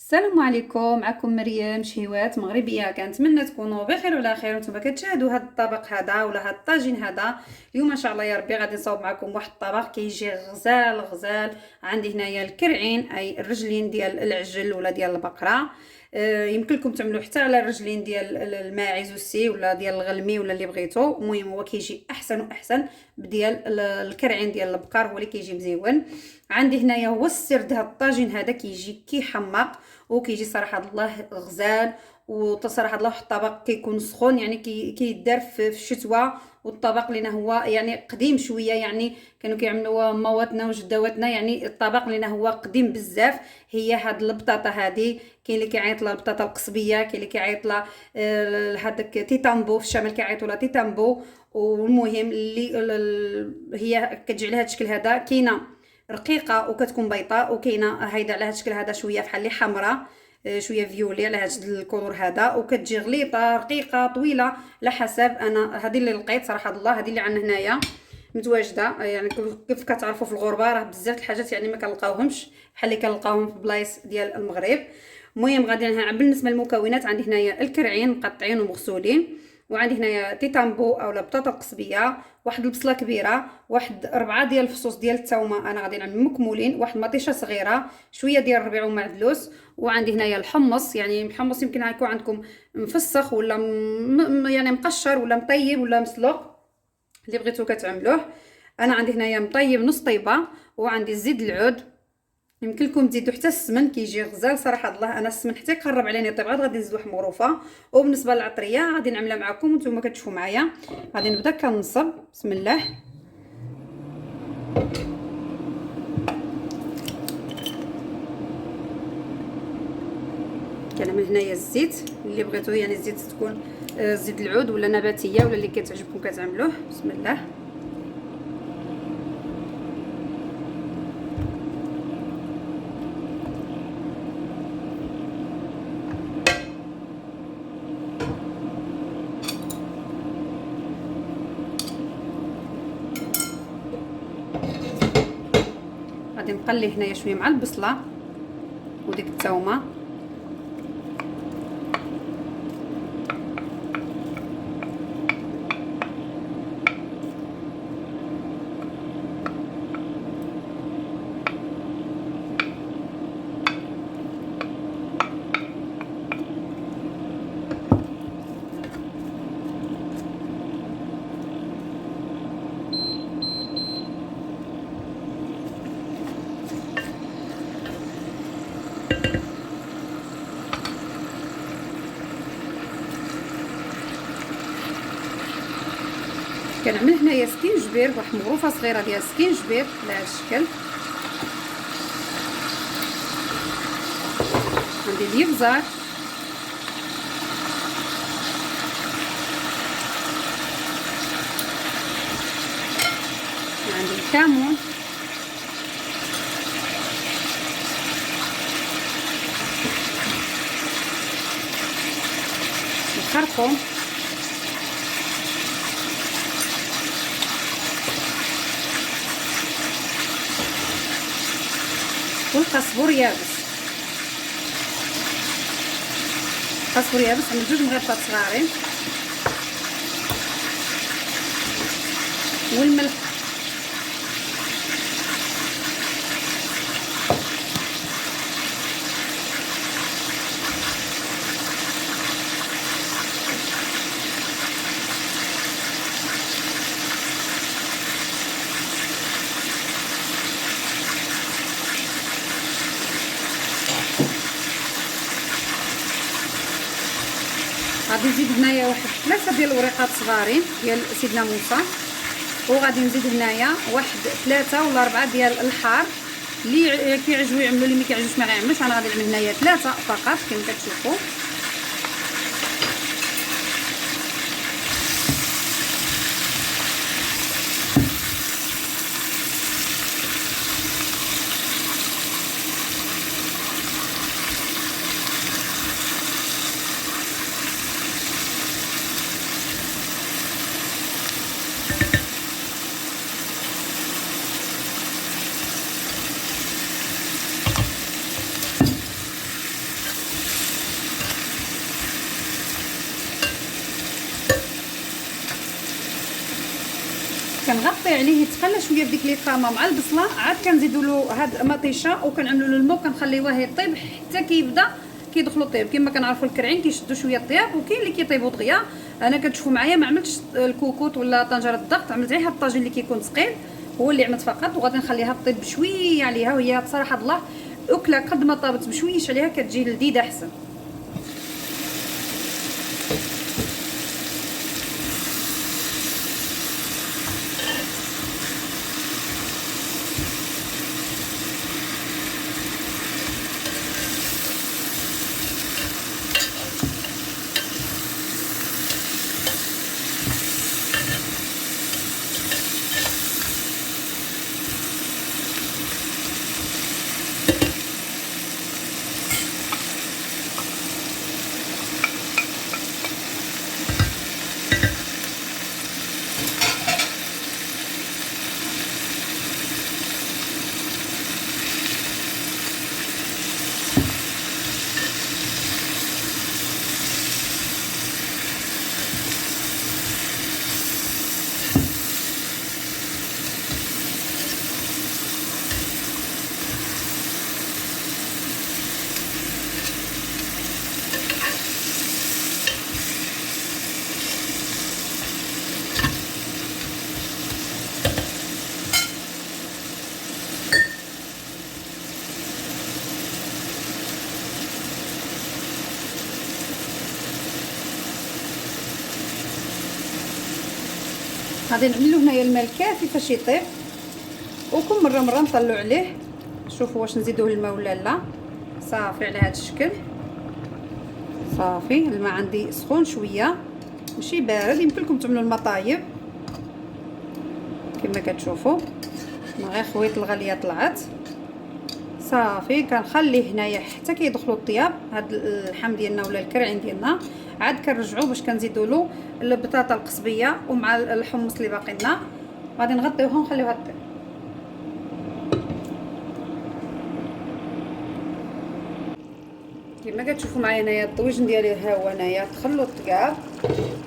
السلام عليكم، معكم مريم شهيوات مغربيه. كنتمنى تكونوا بخير وعلى خير وانتم كتشاهدوا هذا الطبق هذا ولا هذا الطاجين هذا. اليوم ان شاء الله يا ربي غادي نصاوب معكم واحد الطبق كيجي غزال غزال. عندي هنايا الكرعين، اي الرجلين ديال العجل ولا ديال البقره. يمكن لكم تعملوا حتى على الرجلين ديال الماعز والسي ولا ديال الغلمي ولا اللي بغيتو. المهم هو كيجي احسن واحسن بديال الكرعين ديال البقر، هو اللي كيجي مزيون. عندي هنايا هو السر د هذا الطاجين هذا، كيجي كيحمق وكيجي صراحه الله غزال. وتصراحه الله الطبق كيكون سخون، يعني كيدار في الشتوى. والطبق لنا هو يعني قديم شويه، يعني كانوا كيعملوا مواتنا وجداواتنا، يعني الطبق لنا هو قديم بزاف. هي هاد البطاطا هادي، كاين اللي كيعيط لها البطاطا القصبيه، كاين اللي كيعيط لها هذاك تيتامبو، في الشمال كيعيطوا لها تيتامبو. والمهم اللي هي كتجي على هذا الشكل هذا. كاينه رقيقه وكتكون بيضاء، وكاينه هيدا على هذا الشكل هذا شويه بحال اللي حمراء، شويه فيولي على هذا الكولور هذا. وكتجي غليظه رقيقه طويله على حسب. انا هذه اللي لقيت صراحه الله، هذه اللي عندنا هنايا متواجده. يعني كيف كتعرفوا في الغربه راه بزاف الحاجات يعني ما كنلقاوهمش بحال اللي كنلقاوهم في بلايص ديال المغرب. المهم غادي بالنسبه للمكونات، عندي هنايا الكرعين مقطعين ومغسولين، وعندي هنايا تيتامبو اولا بطاطا قصبيه، واحد البصله كبيره، واحد 4 ديال الفصوص ديال الثومه انا غادي نعمل مكمولين، واحد مطيشه صغيره، شويه ديال الربيع ومعدلوس. وعندي هنايا الحمص، يعني الحمص يمكن يكون عندكم مفسخ ولا يعني مقشر ولا مطيب ولا مسلوق، اللي بغيتو كتعملوه. انا عندي هنايا مطيب نص طيبه، وعندي الزيت العود. يمكن لكم تزيدوا حتى السمن، كيجي غزال صراحه الله. انا السمن حتى يقرب علينا طيب غادي نزيد واحد مغروفه. وبالنسبه للعطريه غادي نعملها معكم وانتم كتشوفوا معايا. غادي نبدا كنصب، بسم الله. كنعمل هنايا الزيت اللي بغيتو، يعني الزيت تكون زيت العود ولا نباتيه ولا اللي كتعجبكم كتعملوه. بسم الله. غادي نقلي هنايا شويه مع البصله وديك الثومه. كنعمل هنايا سكينجبير، واحد مغروفه صغيره ديال سكينجبير على هذا الشكل. عندي اليبزار، عندي الكمون، الخرقوم، والقزبور يابس. قزبور يابس عندي 2 مغرفات صغارين، والملح. غادي نزيد هنايا واحد 3 ديال الوريقات صغارين ديال سيدنا موسى، وغادي نزيد هنايا واحد 3 ولا 4 ديال الحار. اللي كيعجبو يعملوا، اللي ما كيعجبوش ما غيعملوش. انا غادي نعمل هنايا 3 فقط كما كتشوفوا. كنغطي عليه يتقلى شويه بديك لي كاما مع البصله، عاد كنزيدوا له هاد المطيشه وكنعملوا له الماء وكنخليوه يطيب حتى كيبدا كيدخلوا طيب. كما كنعرفوا الكرعين كيشدوا شويه الطياب وكاين اللي كيطيبوا دغيا. انا كتشوفوا معايا ما عملتش الكوكوط ولا طنجره الضغط، عملت غير هاد الطاجين اللي كيكون ثقيل هو اللي عملت فقط، وغادي نخليها طيب بشويه عليها. وهي بصراحه الله اكله قد ما طابت بشويش عليها كتجي لذيذه احسن. غادي نعمل له هنايا الماء الكافي فاش يطيب، وكل مره نطلعوا عليه شوفوا واش نزيدوه الماء ولا لا. صافي على هذا الشكل. صافي الماء عندي سخون شويه ماشي بارد، يمكن لكم تعملوا الماء طايب كما كتشوفوا. غير خويت الغليه طلعت. صافي كنخليه هنايا حتى كيدخلوا الطياب هاد اللحم ديالنا ولا الكرعين ديالنا. عاد كنرجعوا باش كنزيدوا له البطاطا القصبيه ومع الحمص اللي باقي لنا. غادي نغطيوها ونخليوها طيب. كما كتشوفوا معايا هنايا الطويجن ديالي ها هو هنايا تخلوا الطياب.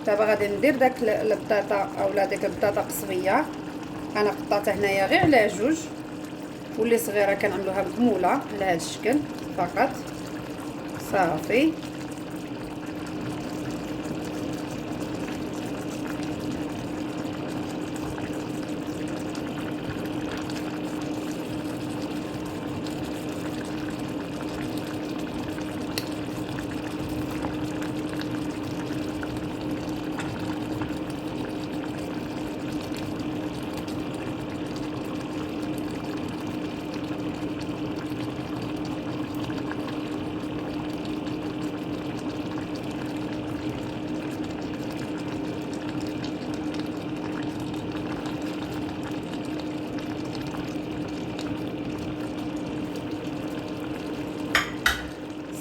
دابا غادي ندير داك البطاطا اولا ديك البطاطا قصبيه. انا قطعتها هنايا غير على جوج، واللي صغيره كنعملوها مكموله على هذا الشكل فقط. صافي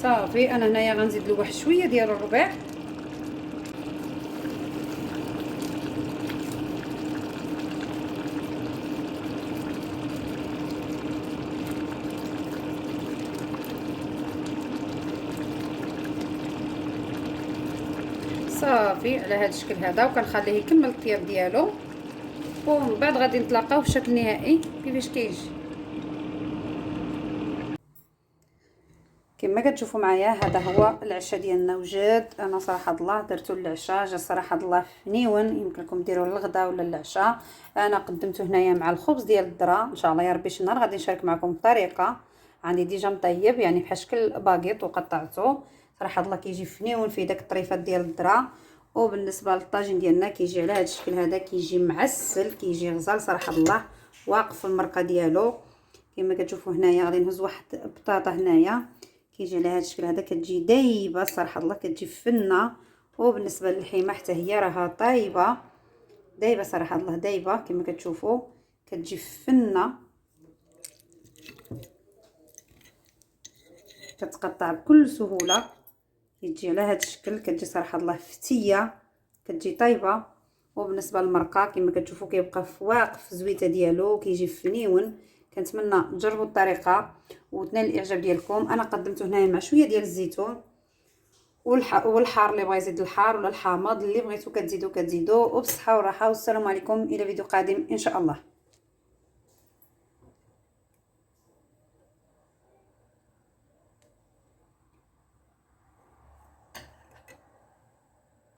صافي. انا هنايا غنزيد له واحد شويه ديال الربيع. صافي على هذا الشكل هذا، وكنخليه يكمل الطياب ديالو، ومن بعد غادي نتلاقاو في الشكل النهائي كيفاش كيجي. كما كتشوفوا معايا هذا هو العشاء ديالنا وجد. انا صراحه الله درتو للعشاء، جا صراحه الله فنيون. يمكن لكم ديروه للغدا ولا للعشاء. انا قدمته هنايا مع الخبز ديال الذره. ان شاء الله يا ربي شي نهار غادي نشارك معكم الطريقه. عندي ديجا مطيب يعني بحال شكل باغيط وقطعته. صراحه الله كيجي فنيون في داك الطريفات ديال الذره. وبالنسبه للطاجين ديالنا كيجي على هذا الشكل هذا، كيجي معسل كيجي غزال صراحه الله، واقف في المرقه ديالو. كما كتشوفوا هنايا غادي نهز واحد بطاطا هنايا كيجي على هذا الشكل هذا، كتجي دايبه صراحه الله، كتجي فنه. وبالنسبه للحيمه حتى هي راها طايبه دايبه صراحه الله، دايبه كما كتشوفوا كتجي فنه، كتقطع بكل سهوله، كتجي على هذا الشكل، كتجي صراحه الله فتيه، كتجي طايبه. وبالنسبه للمرقه كما كتشوفوا كيبقى واقف الزويته ديالو، كيجي فنيون. كنتمنى تجربوا الطريقه وتنال الاعجاب ديالكم. انا قدمته هنايا مع شويه ديال الزيتون، والحار اللي بغى يزيد الحار، ولا الحامض اللي بغيتو كتزيدو وبالصحه والراحه. والسلام عليكم الى فيديو قادم ان شاء الله.